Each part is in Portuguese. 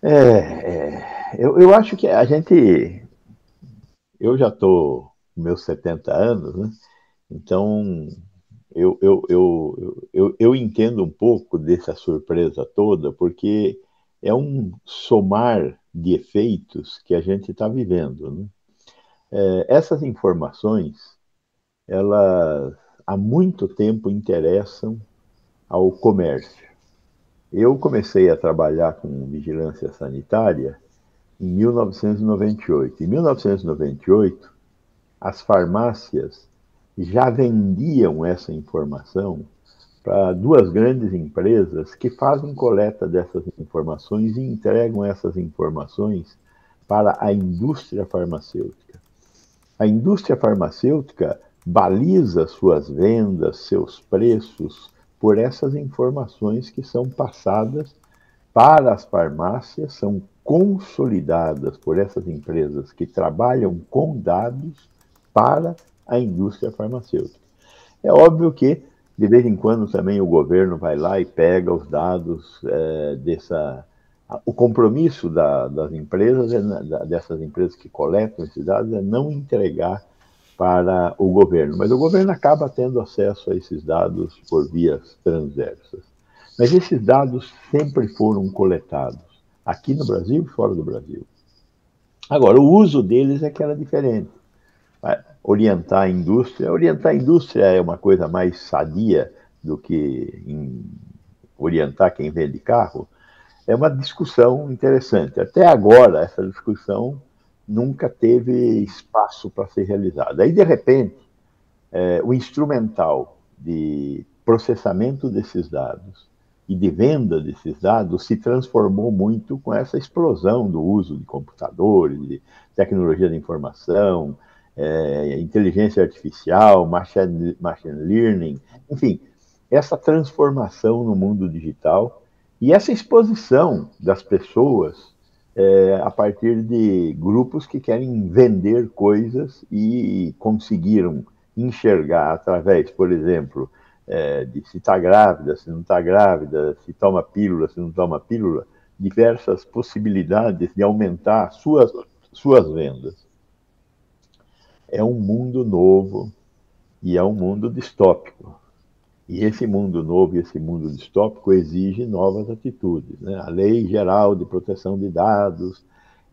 Eu acho que a gente. Eu já estou com meus 70 anos, né? Então eu entendo um pouco dessa surpresa toda, porque é um somar de efeitos que a gente está vivendo, né? Essas informações, elas há muito tempo interessam ao comércio. Eu comecei a trabalhar com vigilância sanitária em 1998. Em 1998, as farmácias já vendiam essa informação para duas grandes empresas que fazem coleta dessas informações e entregam essas informações para a indústria farmacêutica. A indústria farmacêutica baliza suas vendas, seus preços, por essas informações que são passadas para as farmácias, são consolidadas por essas empresas que trabalham com dados para a indústria farmacêutica. É óbvio que, de vez em quando, também o governo vai lá e pega os dados dessa. O compromisso das empresas, dessas empresas que coletam esses dados, é não entregar para o governo. Mas o governo acaba tendo acesso a esses dados por vias transversas. Mas esses dados sempre foram coletados, aqui no Brasil e fora do Brasil. Agora, o uso deles é que era diferente. Orientar a indústria é uma coisa mais sadia do que orientar quem vende carro. É uma discussão interessante. Até agora, essa discussão nunca teve espaço para ser realizada. Aí, de repente, o instrumental de processamento desses dados e de venda desses dados se transformou muito com essa explosão do uso de computadores, de tecnologia da informação, inteligência artificial, machine learning, enfim, essa transformação no mundo digital e essa exposição das pessoas a partir de grupos que querem vender coisas e conseguiram enxergar através, por exemplo, de se está grávida, se não está grávida, se toma pílula, se não toma pílula, diversas possibilidades de aumentar suas vendas. É um mundo novo e é um mundo distópico. E esse mundo novo e esse mundo distópico exige novas atitudes, né? A Lei Geral de Proteção de Dados,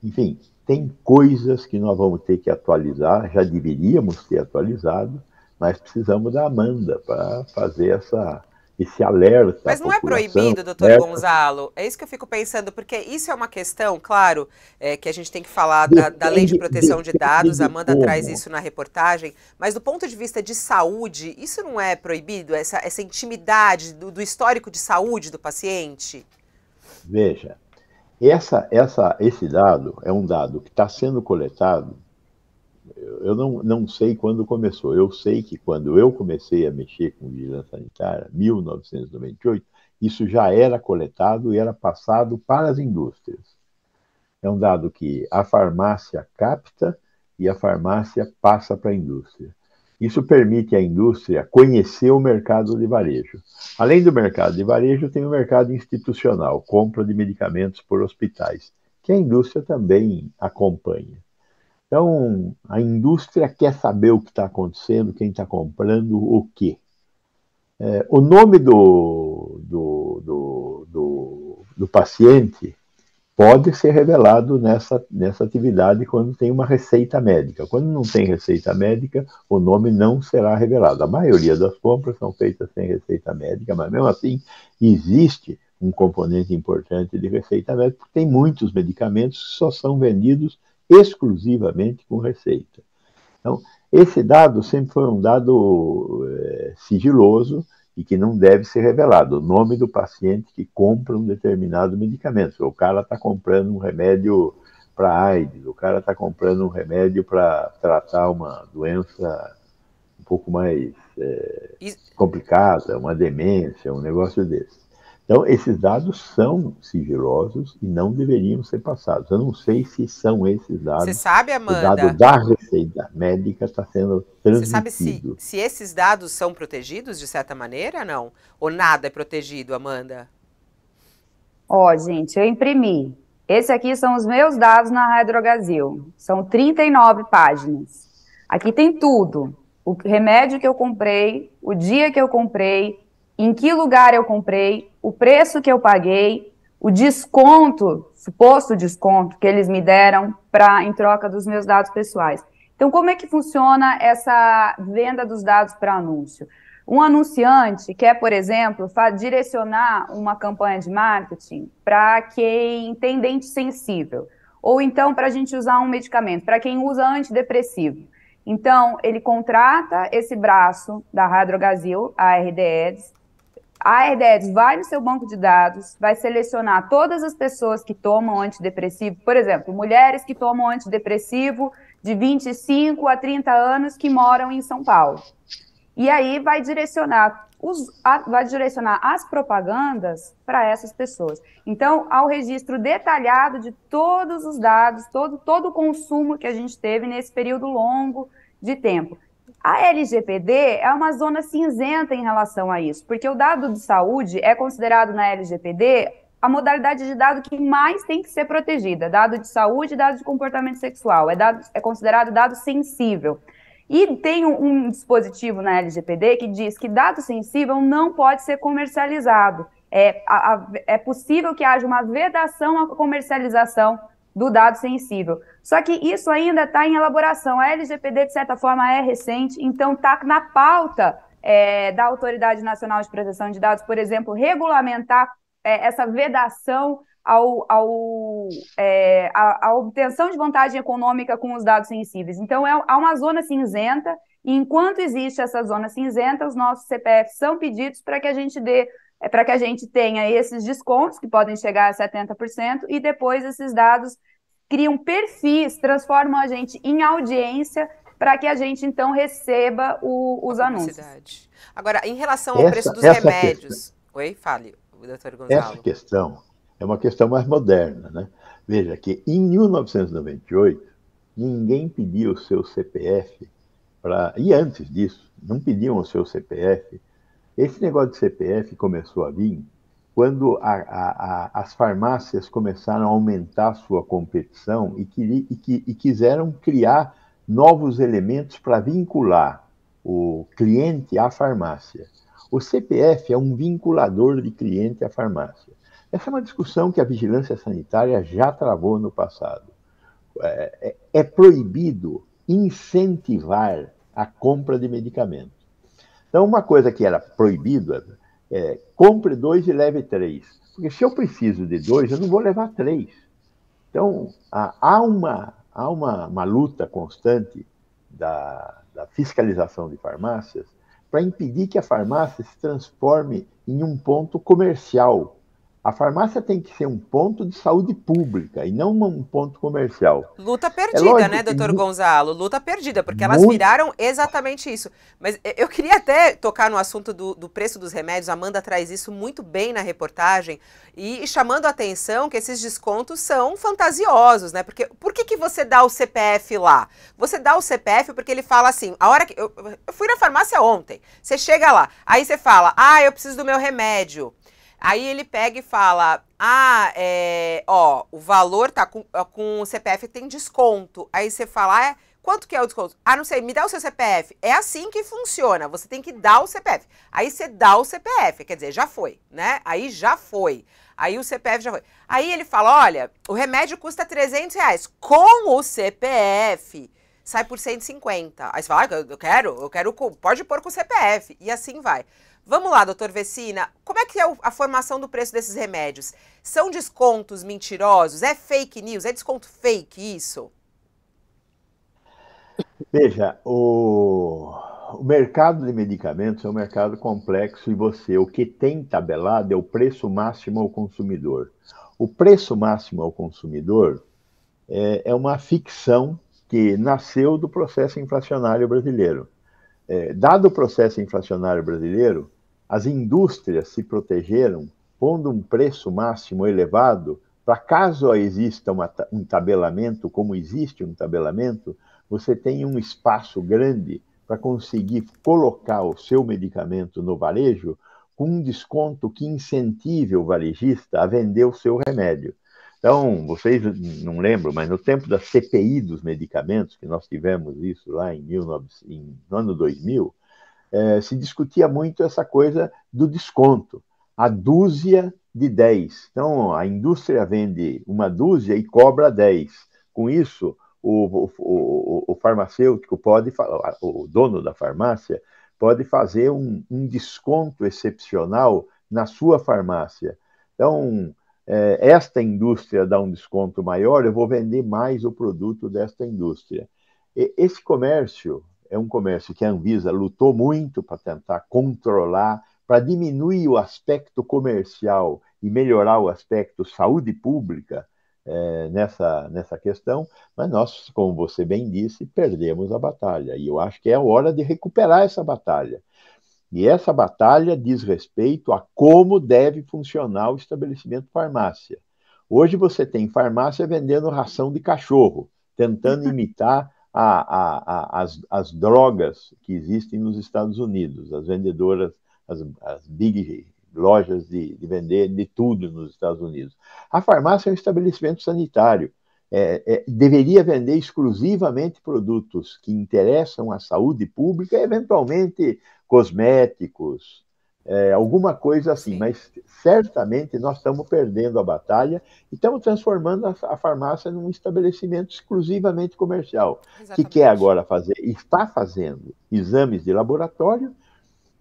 enfim, tem coisas que nós vamos ter que atualizar, já deveríamos ter atualizado, mas precisamos da Amanda para fazer esse alerta à Mas não é população. proibido, doutor Gonzalo? É isso que eu fico pensando, porque isso é uma questão, claro, que a gente tem que falar da lei de proteção de Depende dados, a de Amanda traz como. isso na reportagem, mas do ponto de vista de saúde, isso não é proibido? Essa intimidade do histórico de saúde do paciente? Veja, esse dado é um dado que está sendo coletado. Eu não sei quando começou. Eu sei que quando eu comecei a mexer com vigilância sanitária, 1998, isso já era coletado e era passado para as indústrias. É um dado que a farmácia capta e a farmácia passa para a indústria. Isso permite à indústria conhecer o mercado de varejo. Além do mercado de varejo, tem o mercado institucional, compra de medicamentos por hospitais, que a indústria também acompanha. Então, a indústria quer saber o que está acontecendo, quem está comprando o quê. O nome do paciente pode ser revelado nessa atividade quando tem uma receita médica. Quando não tem receita médica, o nome não será revelado. A maioria das compras são feitas sem receita médica, mas mesmo assim existe um componente importante de receita médica, porque tem muitos medicamentos que só são vendidos exclusivamente com receita. Então, esse dado sempre foi um dado sigiloso e que não deve ser revelado. O nome do paciente que compra um determinado medicamento. O cara está comprando um remédio para AIDS, o cara está comprando um remédio para tratar uma doença um pouco mais E complicada, uma demência, um negócio desse. Então, esses dados são sigilosos e não deveriam ser passados. Eu não sei se são esses você dados. sabe, O dado Amanda? da receita médica está sendo Você sabe se, transmitido. se esses dados são protegidos de certa maneira, não? Ou nada é protegido, Amanda? Ó, gente, eu imprimi. Esse aqui são os meus dados na Raia Drogasil. São 39 páginas. Aqui tem tudo. O remédio que eu comprei, o dia que eu comprei, em que lugar eu comprei, o preço que eu paguei, o desconto, suposto desconto que eles me deram em troca dos meus dados pessoais. Então, como é que funciona essa venda dos dados para anúncio? Um anunciante quer, por exemplo, direcionar uma campanha de marketing para quem tem dente sensível, ou então para a gente usar um medicamento, para quem usa antidepressivo. Então, ele contrata esse braço da Radrogasil, a RDEDS. A RDEDS vai no seu banco de dados, vai selecionar todas as pessoas que tomam antidepressivo, por exemplo, mulheres que tomam antidepressivo de 25 a 30 anos que moram em São Paulo. E aí vai direcionar as propagandas para essas pessoas. Então, há o registro detalhado de todos os dados, todo o consumo que a gente teve nesse período longo de tempo. A LGPD é uma zona cinzenta em relação a isso, porque o dado de saúde é considerado na LGPD a modalidade de dado que mais tem que ser protegida. Dado de saúde e dado de comportamento sexual. É considerado dado sensível. E tem um dispositivo na LGPD que diz que dado sensível não pode ser comercializado. É possível que haja uma vedação à comercialização do dado sensível. Só que isso ainda está em elaboração. A LGPD, de certa forma, é recente, então está na pauta da Autoridade Nacional de Proteção de Dados, por exemplo, regulamentar essa vedação a obtenção de vantagem econômica com os dados sensíveis. Então, há uma zona cinzenta, e enquanto existe essa zona cinzenta, os nossos CPFs são pedidos para que a gente tenha esses descontos, que podem chegar a 70%, e depois esses dados criam perfis, transformam a gente em audiência, para que a gente, então, receba os anúncios. Agora, em relação ao preço dos remédios... Oi, fale, doutor Gonzalo. Essa questão é uma questão mais moderna, né? Veja que em 1998, ninguém pedia o seu CPF e antes disso, não pediam o seu CPF. Esse negócio de CPF começou a vir quando as farmácias começaram a aumentar a sua competição e quiseram criar novos elementos para vincular o cliente à farmácia. O CPF é um vinculador de cliente à farmácia. Essa é uma discussão que a vigilância sanitária já travou no passado. É proibido incentivar a compra de medicamentos. Então, uma coisa que era proibida é compre 2 e leve 3. Porque se eu preciso de 2, eu não vou levar 3. Então, há uma luta constante da fiscalização de farmácias para impedir que a farmácia se transforme em um ponto comercial. A farmácia tem que ser um ponto de saúde pública e não um ponto comercial. Luta perdida, né, doutor Gonzalo? Luta perdida, porque elas viraram exatamente isso. Mas eu queria até tocar no assunto do preço dos remédios. A Amanda traz isso muito bem na reportagem e chamando a atenção que esses descontos são fantasiosos, né? Porque por que você dá o CPF lá? Você dá o CPF porque ele fala assim, a hora que... Eu fui na farmácia ontem, você chega lá, aí você fala, eu preciso do meu remédio. Aí ele pega e fala, o valor tá com o CPF tem desconto. Aí você fala, quanto que é o desconto? Não sei, me dá o seu CPF. É assim que funciona, você tem que dar o CPF. Aí você dá o CPF, quer dizer, já foi, né? Aí já foi. Aí o CPF já foi. Aí ele fala, olha, o remédio custa R$300. Com o CPF, sai por 150. Aí você fala, eu quero, pode pôr com o CPF. E assim vai. Vamos lá, doutor Vecina, como é que é a formação do preço desses remédios? São descontos mentirosos? É fake news? É desconto fake isso? Veja, o mercado de medicamentos é um mercado complexo e o que tem tabelado é o preço máximo ao consumidor. O preço máximo ao consumidor é uma ficção que nasceu do processo inflacionário brasileiro. Dado o processo inflacionário brasileiro, as indústrias se protegeram pondo um preço máximo elevado para caso exista um tabelamento, como existe um tabelamento, você tem um espaço grande para conseguir colocar o seu medicamento no varejo com um desconto que incentive o varejista a vender o seu remédio. Então, vocês não lembram, mas no tempo da CPI dos medicamentos, que nós tivemos isso lá no ano 2000, se discutia muito essa coisa do desconto, a dúzia de 10. Então, a indústria vende uma dúzia e cobra 10. Com isso, o farmacêutico pode, o dono da farmácia, pode fazer um desconto excepcional na sua farmácia. Então, esta indústria dá um desconto maior, eu vou vender mais o produto desta indústria. Esse comércio é um comércio que a Anvisa lutou muito para tentar controlar, para diminuir o aspecto comercial e melhorar o aspecto saúde pública nessa questão, mas nós, como você bem disse, perdemos a batalha. E eu acho que é hora de recuperar essa batalha. E essa batalha diz respeito a como deve funcionar o estabelecimento farmácia. Hoje você tem farmácia vendendo ração de cachorro, tentando imitar as drogas que existem nos Estados Unidos, as vendedoras, as big lojas de vender de tudo nos Estados Unidos. A farmácia é um estabelecimento sanitário. Deveria vender exclusivamente produtos que interessam à saúde pública, eventualmente cosméticos, alguma coisa assim, sim, mas certamente nós estamos perdendo a batalha e estamos transformando a farmácia num estabelecimento exclusivamente comercial, exatamente, que quer agora fazer, está fazendo exames de laboratório,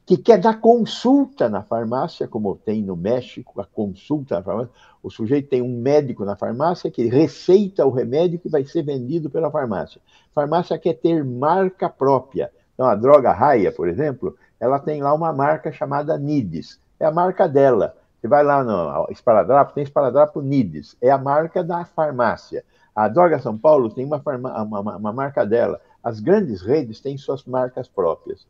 que quer dar consulta na farmácia, como tem no México, a consulta na farmácia. O sujeito tem um médico na farmácia que receita o remédio que vai ser vendido pela farmácia. A farmácia quer ter marca própria. Então, a droga Raia, por exemplo, ela tem lá uma marca chamada Nides. É a marca dela. Você vai lá no esparadrapo, tem esparadrapo Nides. É a marca da farmácia. A Droga São Paulo tem uma marca dela. As grandes redes têm suas marcas próprias.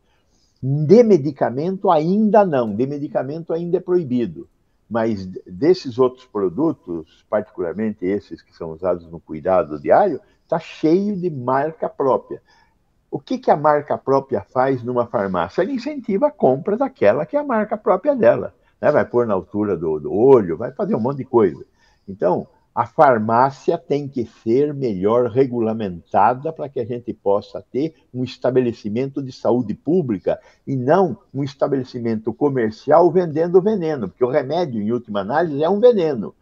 De medicamento ainda não, de medicamento ainda é proibido, mas desses outros produtos, particularmente esses que são usados no cuidado diário, está cheio de marca própria. O que a marca própria faz numa farmácia? Ela incentiva a compra daquela que é a marca própria dela, né? Vai pôr na altura do olho, vai fazer um monte de coisa. Então, a farmácia tem que ser melhor regulamentada para que a gente possa ter um estabelecimento de saúde pública e não um estabelecimento comercial vendendo veneno, porque o remédio, em última análise, é um veneno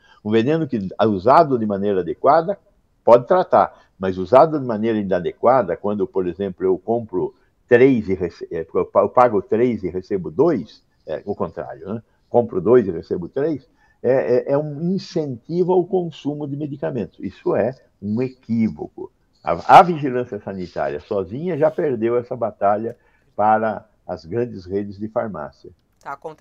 que, usado de maneira adequada, pode tratar, mas usado de maneira inadequada, quando, por exemplo, eu compro 3 eu pago 3 e recebo 2, o contrário, né? Compro 2 e recebo 3, é um incentivo ao consumo de medicamentos. Isso é um equívoco. A vigilância sanitária sozinha já perdeu essa batalha para as grandes redes de farmácia. Tá acontecendo.